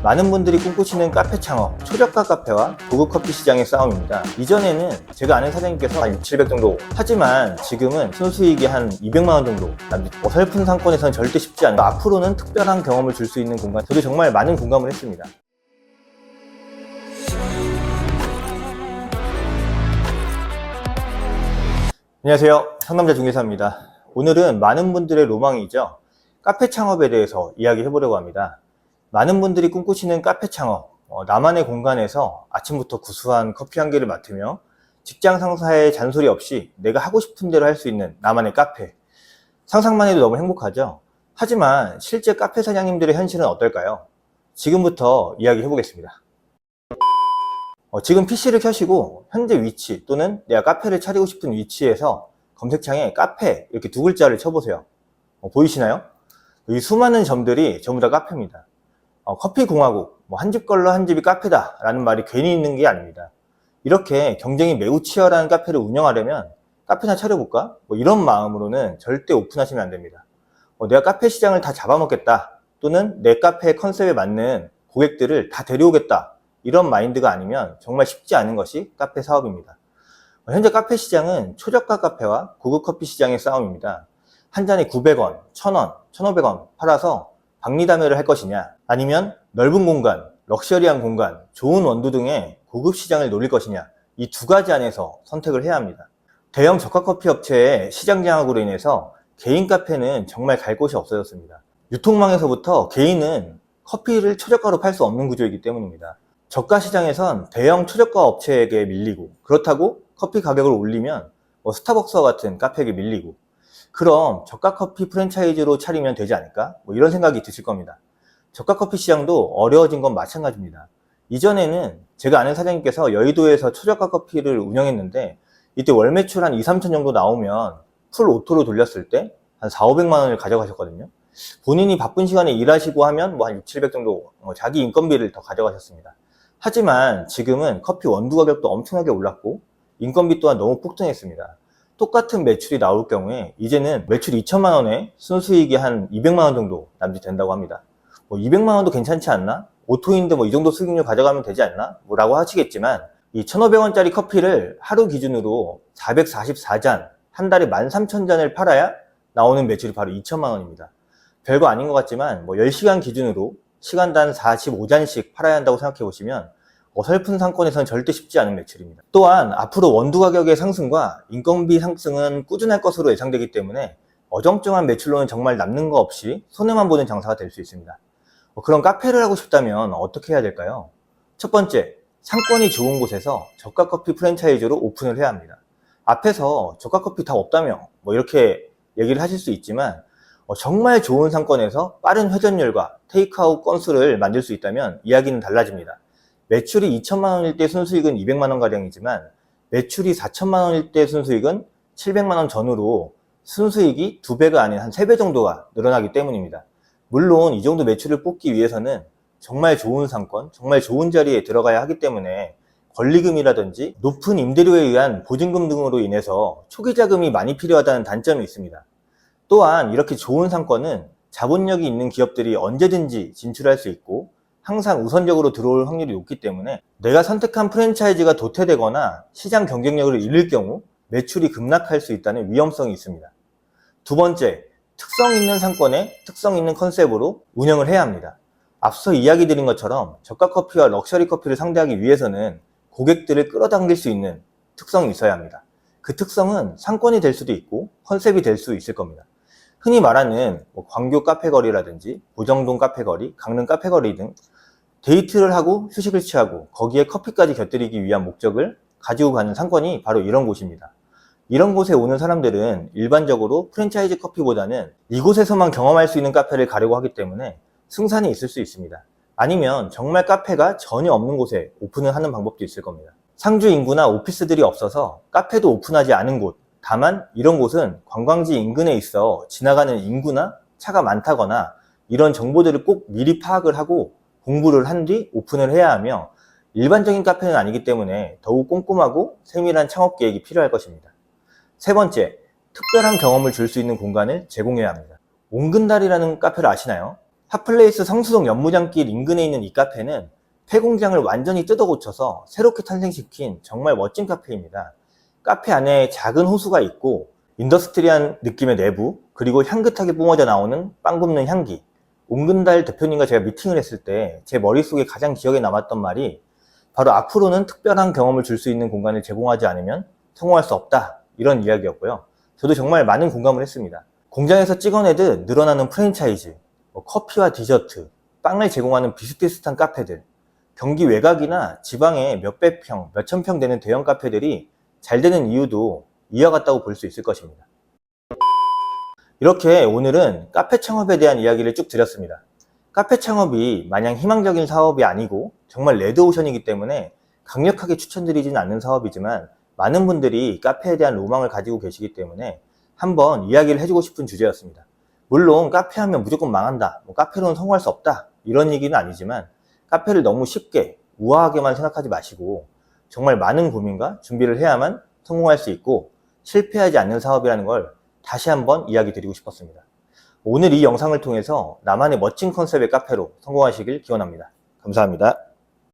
많은 분들이 꿈꾸시는 카페 창업, 초저가 카페와 고급 커피 시장의 싸움입니다. 이전에는 제가 아는 사장님께서 한 600, 700 정도 하지만 지금은 순수익이 한 200만 원 정도 어설픈 상권에서는 절대 쉽지 않아요. 앞으로는 특별한 경험을 줄 수 있는 공간, 저도 정말 많은 공감을 했습니다. 안녕하세요, 상남자 중개사입니다. 오늘은 많은 분들의 로망이죠, 카페 창업에 대해서 이야기해보려고 합니다. 많은 분들이 꿈꾸시는 카페 창업, 나만의 공간에서 아침부터 구수한 커피 한 개를 맡으며 직장 상사의 잔소리 없이 내가 하고 싶은 대로 할 수 있는 나만의 카페. 상상만 해도 너무 행복하죠? 하지만 실제 카페 사장님들의 현실은 어떨까요? 지금부터 이야기해보겠습니다. 지금 PC를 켜시고 현재 위치 또는 내가 카페를 차리고 싶은 위치에서 검색창에 카페 이렇게 두 글자를 쳐보세요. 보이시나요? 이 수많은 점들이 전부 다 카페입니다. 커피 공화국, 한 집 걸러 한 집이 카페다 라는 말이 괜히 있는 게 아닙니다. 이렇게 경쟁이 매우 치열한 카페를 운영하려면 카페나 차려볼까? 이런 마음으로는 절대 오픈하시면 안 됩니다. 내가 카페 시장을 다 잡아먹겠다 또는 내 카페의 컨셉에 맞는 고객들을 다 데려오겠다 이런 마인드가 아니면 정말 쉽지 않은 것이 카페 사업입니다. 현재 카페 시장은 초저가 카페와 고급 커피 시장의 싸움입니다. 한 잔에 900원, 1000원, 1500원 팔아서 박리담회를 할 것이냐, 아니면 넓은 공간, 럭셔리한 공간, 좋은 원두 등의 고급 시장을 노릴 것이냐, 이 두 가지 안에서 선택을 해야 합니다. 대형 저가 커피 업체의 시장 장악으로 인해서 개인 카페는 정말 갈 곳이 없어졌습니다. 유통망에서부터 개인은 커피를 초저가로 팔 수 없는 구조이기 때문입니다. 저가 시장에선 대형 초저가 업체에게 밀리고, 그렇다고 커피 가격을 올리면 스타벅스와 같은 카페에게 밀리고, 그럼 저가 커피 프랜차이즈로 차리면 되지 않을까? 이런 생각이 드실 겁니다. 저가 커피 시장도 어려워진 건 마찬가지입니다. 이전에는 제가 아는 사장님께서 여의도에서 초저가 커피를 운영했는데 이때 월 매출 한 2, 3천 정도 나오면 풀 오토로 돌렸을 때 한 4, 500만 원을 가져가셨거든요. 본인이 바쁜 시간에 일하시고 하면 한 6, 700 정도 자기 인건비를 더 가져가셨습니다. 하지만 지금은 커피 원두 가격도 엄청나게 올랐고 인건비 또한 너무 폭등했습니다. 똑같은 매출이 나올 경우에 이제는 매출 2천만 원에 순수익이 한 200만 원 정도 남짓된다고 합니다. 200만 원도 괜찮지 않나? 오토인데 이 정도 수익률 가져가면 되지 않나? 라고 하시겠지만 이 1,500원짜리 커피를 하루 기준으로 444잔, 한 달에 13,000잔을 팔아야 나오는 매출이 바로 2천만 원입니다. 별거 아닌 것 같지만 10시간 기준으로 시간당 45잔씩 팔아야 한다고 생각해 보시면 어설픈 상권에서는 절대 쉽지 않은 매출입니다. 또한 앞으로 원두 가격의 상승과 인건비 상승은 꾸준할 것으로 예상되기 때문에 어정쩡한 매출로는 정말 남는 거 없이 손해만 보는 장사가 될 수 있습니다. 그럼 카페를 하고 싶다면 어떻게 해야 될까요? 첫 번째, 상권이 좋은 곳에서 저가 커피 프랜차이즈로 오픈을 해야 합니다. 앞에서 저가 커피 다 없다며 이렇게 얘기를 하실 수 있지만 정말 좋은 상권에서 빠른 회전율과 테이크아웃 건수를 만들 수 있다면 이야기는 달라집니다. 매출이 2천만 원일 때 순수익은 200만 원 가량이지만 매출이 4천만 원일 때 순수익은 700만 원 전후로 순수익이 2배가 아닌 한 3배 정도가 늘어나기 때문입니다. 물론 이 정도 매출을 뽑기 위해서는 정말 좋은 상권, 정말 좋은 자리에 들어가야 하기 때문에 권리금이라든지 높은 임대료에 의한 보증금 등으로 인해서 초기 자금이 많이 필요하다는 단점이 있습니다. 또한 이렇게 좋은 상권은 자본력이 있는 기업들이 언제든지 진출할 수 있고 항상 우선적으로 들어올 확률이 높기 때문에 내가 선택한 프랜차이즈가 도태되거나 시장 경쟁력을 잃을 경우 매출이 급락할 수 있다는 위험성이 있습니다. 두 번째, 특성 있는 상권에 특성 있는 컨셉으로 운영을 해야 합니다. 앞서 이야기 드린 것처럼 저가 커피와 럭셔리 커피를 상대하기 위해서는 고객들을 끌어당길 수 있는 특성이 있어야 합니다. 그 특성은 상권이 될 수도 있고 컨셉이 될 수 있을 겁니다. 흔히 말하는 광교 카페거리라든지 보정동 카페거리, 강릉 카페거리 등 데이트를 하고 휴식을 취하고 거기에 커피까지 곁들이기 위한 목적을 가지고 가는 상권이 바로 이런 곳입니다. 이런 곳에 오는 사람들은 일반적으로 프랜차이즈 커피보다는 이곳에서만 경험할 수 있는 카페를 가려고 하기 때문에 승산이 있을 수 있습니다. 아니면 정말 카페가 전혀 없는 곳에 오픈을 하는 방법도 있을 겁니다. 상주 인구나 오피스들이 없어서 카페도 오픈하지 않은 곳, 다만 이런 곳은 관광지 인근에 있어 지나가는 인구나 차가 많다거나 이런 정보들을 꼭 미리 파악을 하고 공부를 한 뒤 오픈을 해야 하며 일반적인 카페는 아니기 때문에 더욱 꼼꼼하고 세밀한 창업 계획이 필요할 것입니다. 세 번째, 특별한 경험을 줄 수 있는 공간을 제공해야 합니다. 옹근달이라는 카페를 아시나요? 핫플레이스 성수동 연무장길 인근에 있는 이 카페는 폐공장을 완전히 뜯어 고쳐서 새롭게 탄생시킨 정말 멋진 카페입니다. 카페 안에 작은 호수가 있고 인더스트리한 느낌의 내부, 그리고 향긋하게 뿜어져 나오는 빵 굽는 향기. 옹근달 대표님과 제가 미팅을 했을 때 제 머릿속에 가장 기억에 남았던 말이 바로 앞으로는 특별한 경험을 줄 수 있는 공간을 제공하지 않으면 성공할 수 없다, 이런 이야기였고요. 저도 정말 많은 공감을 했습니다. 공장에서 찍어내듯 늘어나는 프랜차이즈, 커피와 디저트, 빵을 제공하는 비슷비슷한 카페들, 경기 외곽이나 지방에 몇백 평, 몇천 평 되는 대형 카페들이 잘 되는 이유도 이와 같다고 볼 수 있을 것입니다. 이렇게 오늘은 카페 창업에 대한 이야기를 쭉 드렸습니다. 카페 창업이 마냥 희망적인 사업이 아니고 정말 레드오션이기 때문에 강력하게 추천드리진 않는 사업이지만 많은 분들이 카페에 대한 로망을 가지고 계시기 때문에 한번 이야기를 해주고 싶은 주제였습니다. 물론 카페하면 무조건 망한다, 카페로는 성공할 수 없다, 이런 얘기는 아니지만 카페를 너무 쉽게 우아하게만 생각하지 마시고 정말 많은 고민과 준비를 해야만 성공할 수 있고 실패하지 않는 사업이라는 걸 다시 한번 이야기 드리고 싶었습니다. 오늘 이 영상을 통해서 나만의 멋진 컨셉의 카페로 성공하시길 기원합니다. 감사합니다.